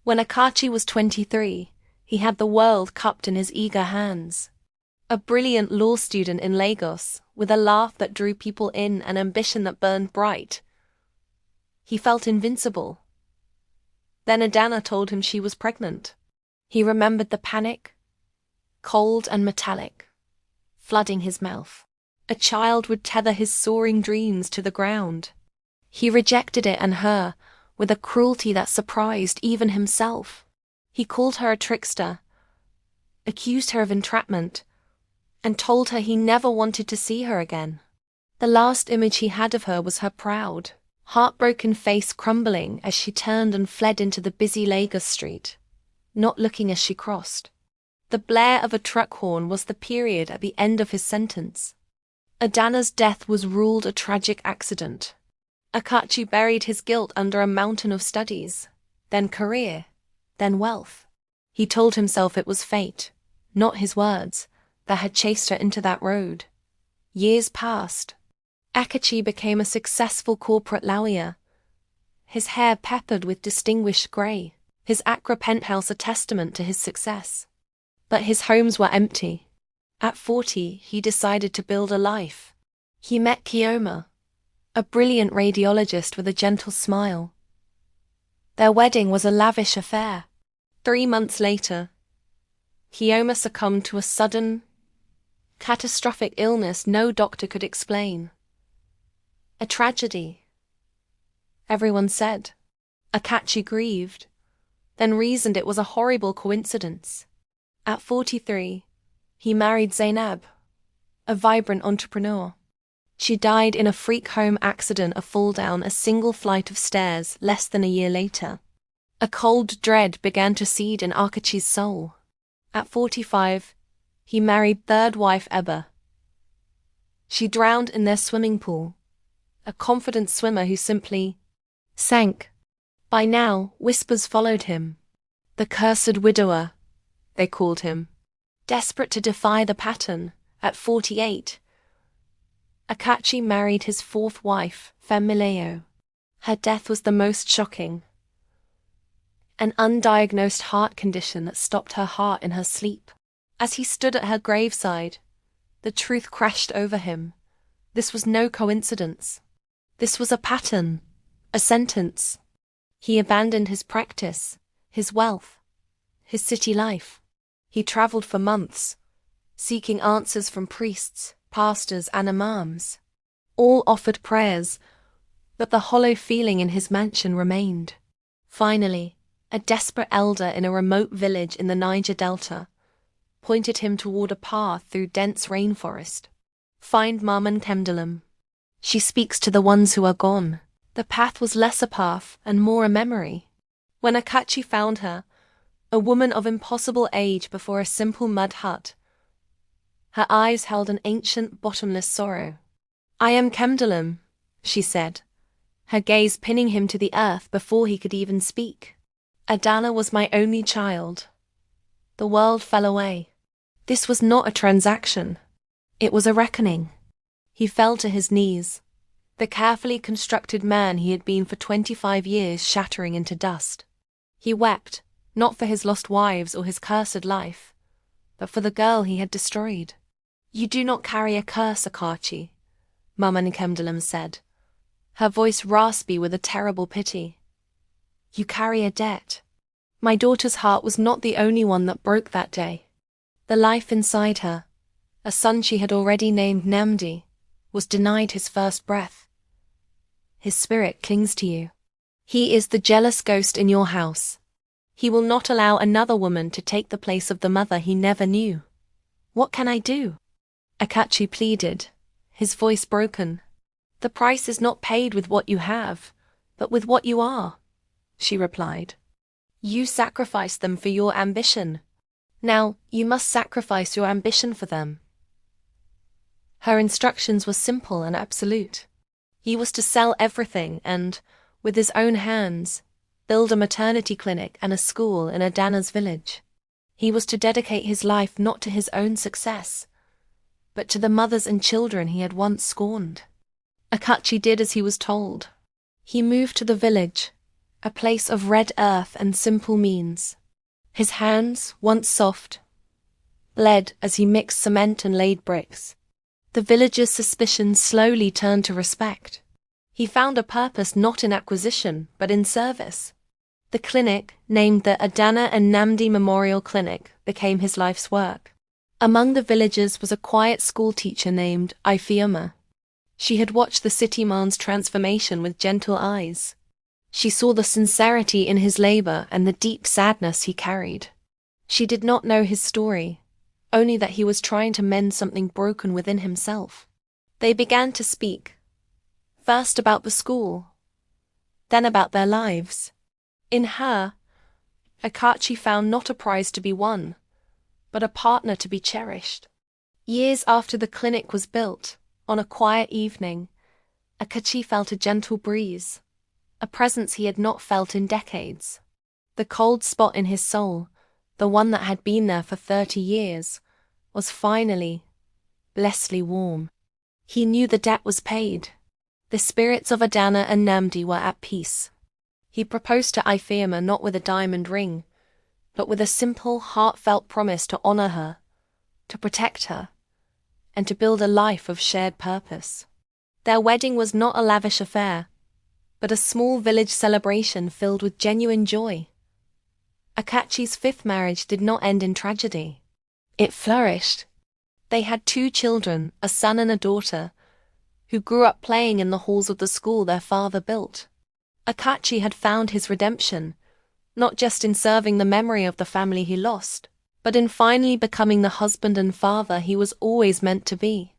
When Akachi was 23, he had the world cupped in his eager hands. A brilliant law student in Lagos, with a laugh that drew people in and ambition that burned bright. He felt invincible. Then Adana told him she was pregnant. He remembered the panic, cold and metallic, flooding his mouth. A child would tether his soaring dreams to the ground. He rejected it and her, with a cruelty that surprised even himself. He called her a trickster, accused her of entrapment, and told her he never wanted to see her again. The last image he had of her was her proud, heartbroken face crumbling as she turned and fled into the busy Lagos street, not looking as she crossed. The blare of a truck horn was the period at the end of his sentence. Adana's death was ruled a tragic accident. Akachi buried his guilt under a mountain of studies, then career, then wealth. He told himself it was fate, not his words, that had chased her into that road. Years passed. Akachi became a successful corporate lawyer, his hair peppered with distinguished grey, his Accra penthouse a testament to his success. But his homes were empty. At 40, he decided to build a life. He met Kioma, a brilliant radiologist with a gentle smile. Their wedding was a lavish affair. 3 months later, Kioma succumbed to a sudden, catastrophic illness no doctor could explain. A tragedy, everyone said. Akachi grieved, then reasoned it was a horrible coincidence. At 43, he married Zainab, a vibrant entrepreneur. She died in a freak home accident, a fall down a single flight of stairs less than a year later. A cold dread began to seed in Akachi's soul. At 45, he married third wife Eba. She drowned in their swimming pool, a confident swimmer who simply sank. By now, whispers followed him. The cursed widower, they called him. Desperate to defy the pattern, at 48, Akachi married his fourth wife, Femileo. Her death was the most shocking. An undiagnosed heart condition that stopped her heart in her sleep. As he stood at her graveside, the truth crashed over him. This was no coincidence. This was a pattern, a sentence. He abandoned his practice, his wealth, his city life. He traveled for months, seeking answers from priests, pastors, and imams. All offered prayers, but the hollow feeling in his mansion remained. Finally, a desperate elder in a remote village in the Niger Delta pointed him toward a path through dense rainforest. Find Maman Kemdalum. She speaks to the ones who are gone. The path was less a path and more a memory. When Akachi found her, a woman of impossible age before a simple mud hut, her eyes held an ancient, bottomless sorrow. "I am Kemdalum," she said, her gaze pinning him to the earth before he could even speak. "Adana was my only child. The world fell away." This was not a transaction. It was a reckoning. He fell to his knees, the carefully constructed man he had been for 25 years shattering into dust. He wept, not for his lost wives or his cursed life, but for the girl he had destroyed. "You do not carry a curse, Akachi," Maman Kemdalum said, her voice raspy with a terrible pity. "You carry a debt." My daughter's heart was not the only one that broke that day. The life inside her, a son she had already named Namdi, was denied his first breath. His spirit clings to you. He is the jealous ghost in your house. He will not allow another woman to take the place of the mother he never knew. What can I do? Akachi pleaded, his voice broken. "The price is not paid with what you have, but with what you are," she replied. "You sacrificed them for your ambition. Now you must sacrifice your ambition for them." Her instructions were simple and absolute. He was to sell everything and, with his own hands, build a maternity clinic and a school in Adana's village. He was to dedicate his life not to his own success, but to the mothers and children he had once scorned. Akachi did as he was told. He moved to the village, a place of red earth and simple means. His hands, once soft, bled as he mixed cement and laid bricks. The villagers' suspicions slowly turned to respect. He found a purpose not in acquisition, but in service. The clinic, named the Adana and Namdi Memorial Clinic, became his life's work. Among the villagers was a quiet schoolteacher named Ifeoma. She had watched the city man's transformation with gentle eyes. She saw the sincerity in his labor and the deep sadness he carried. She did not know his story, only that he was trying to mend something broken within himself. They began to speak, first about the school, then about their lives. In her, Akachi found not a prize to be won, but a partner to be cherished. Years after the clinic was built, on a quiet evening, Akachi felt a gentle breeze, a presence he had not felt in decades. The cold spot in his soul, the one that had been there for 30 years, was finally, blessedly warm. He knew the debt was paid. The spirits of Adana and Namdi were at peace. He proposed to Ifeoma not with a diamond ring, but with a simple, heartfelt promise to honor her, to protect her, and to build a life of shared purpose. Their wedding was not a lavish affair, but a small village celebration filled with genuine joy. Akachi's 5th marriage did not end in tragedy. It flourished. They had 2 children, a son and a daughter, who grew up playing in the halls of the school their father built. Akachi had found his redemption, not just in serving the memory of the family he lost, but in finally becoming the husband and father he was always meant to be.